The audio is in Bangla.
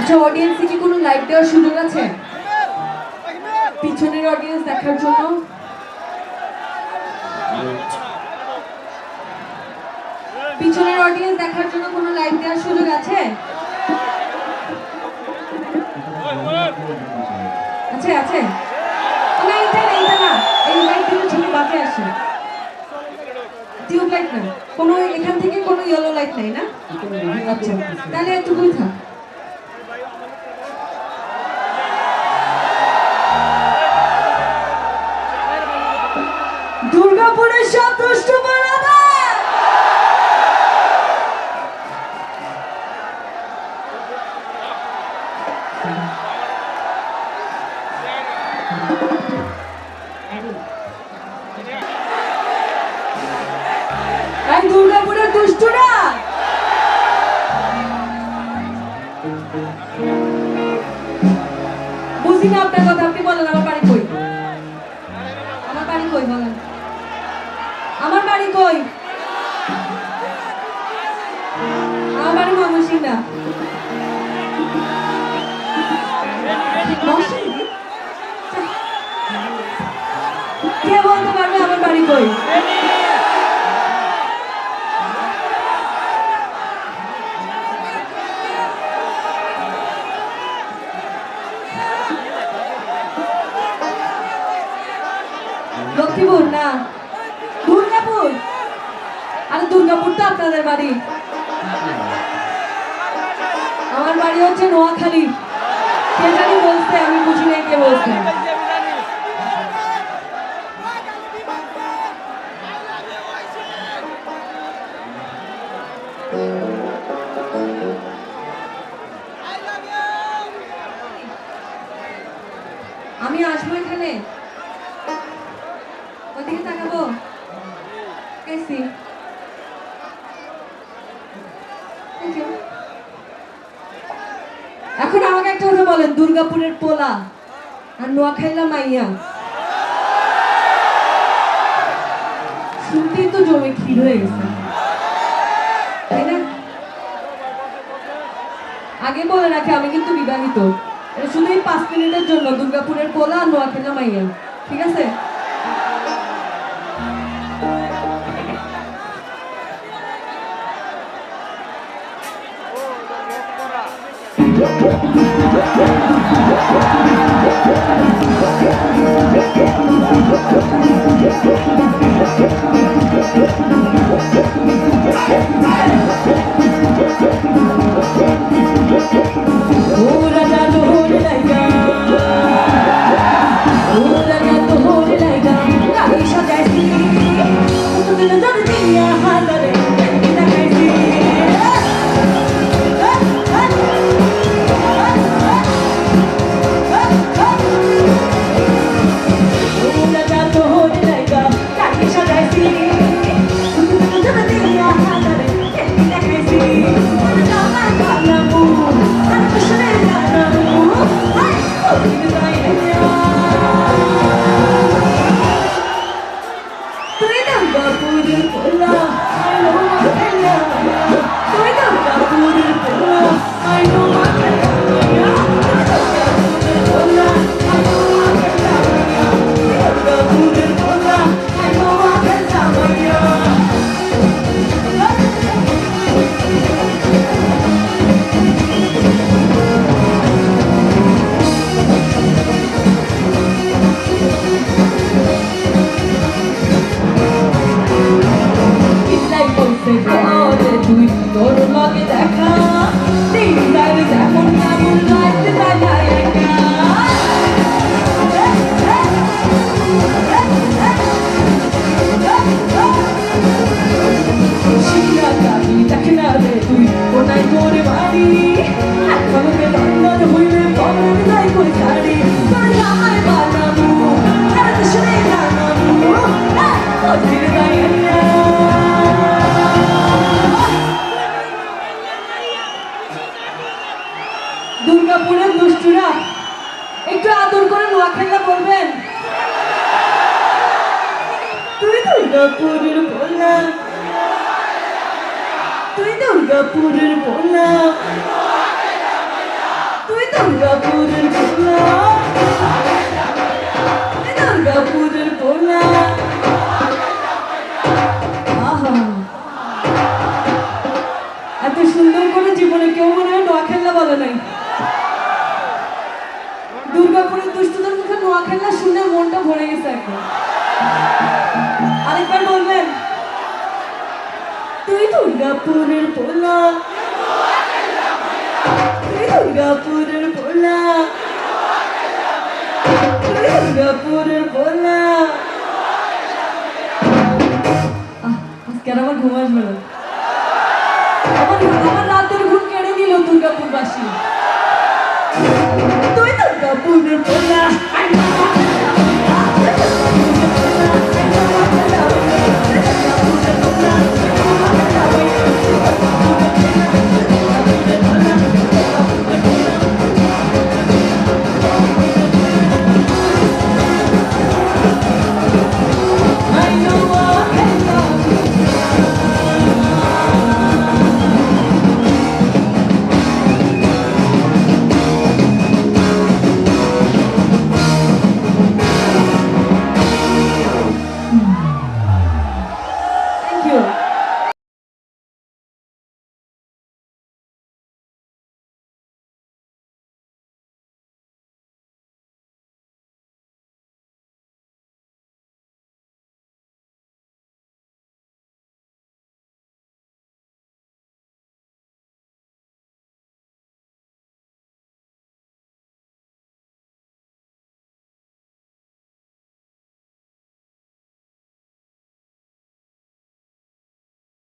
আচ্ছা, অডিয়েন্সে কি কোনো লাইক দেওয়ার সুযোগ আছে? পিছনের অডিয়েন্স দেখার জন্য পিছনের অডিয়েন্স দেখার জন্য কোনো লাইক দেওয়ার সুযোগ আছে? আছে আছে। না, এটা না, এটা না, এই লাইট দিলে ঠিক বাঁকে আসে। টিউব লাইট না, কোনো এখান থেকে কোনো ইয়েলো লাইট নাই না? আচ্ছা, তাহলে এতটুকুই থাক। দুর্গাপুরের সব দুষ্টু বাড়াবা এই দুর্গাপুরের দুষ্টুরা বুঝি না আপনার কথা। আপনি বলেন আমার বাড়ি কই? আমার বাড়ি কই বলেন? আমার বাড়ি কই? আমার বাড়ি ময়মনসিংহ। কে বলতে পারবে আমার বাড়ি কই? লক্ষ্মীপুর না, দুর্গাপুর। আরে দুর্গাপুর তো আপনাদের বাড়ি। আমার বাড়ি হচ্ছে নোয়াখালী। কে জানি বলছে, আমি বুঝি নাই কে বলছে। আমি আসবো এখানে, ওদিকে তাকাবো। কেসি এখন আমাকে একটা কথা বলেন, দুর্গাপুরের পোলা আর নোয়াখাইলা মাইয়া শুনতেই তো জমে ক্ষীর হয়ে গেছে, তাই না? আগে বলে রাখি আমি কিন্তু বিবাহিত। শুধু এই 5 মিনিটের জন্য দুর্গাপুরের পোলা আর নোয়াখাইলা মাইয়া, ঠিক আছে? দুর্গাপুরের দুষ্টুরা একটু আদর করে নোয়াখাইলা বলবেন। তুই দুর্গাপুরের পোলা, তুই দুর্গাপুরের পোলা, মনটা ভরে গেছে একবার। আরেকবার বলবেন? তুই দুর্গাপুরের পোলা, তুই দুর্গাপুরের পোলা, তুই দুর্গাপুরের পোলা। আজকে আর আমার ঘুম আসবে না। আমার রাতের ঘুম কেড়ে নিল দুর্গাপুরবাসী। তুই দুর্গাপুরের পোলা।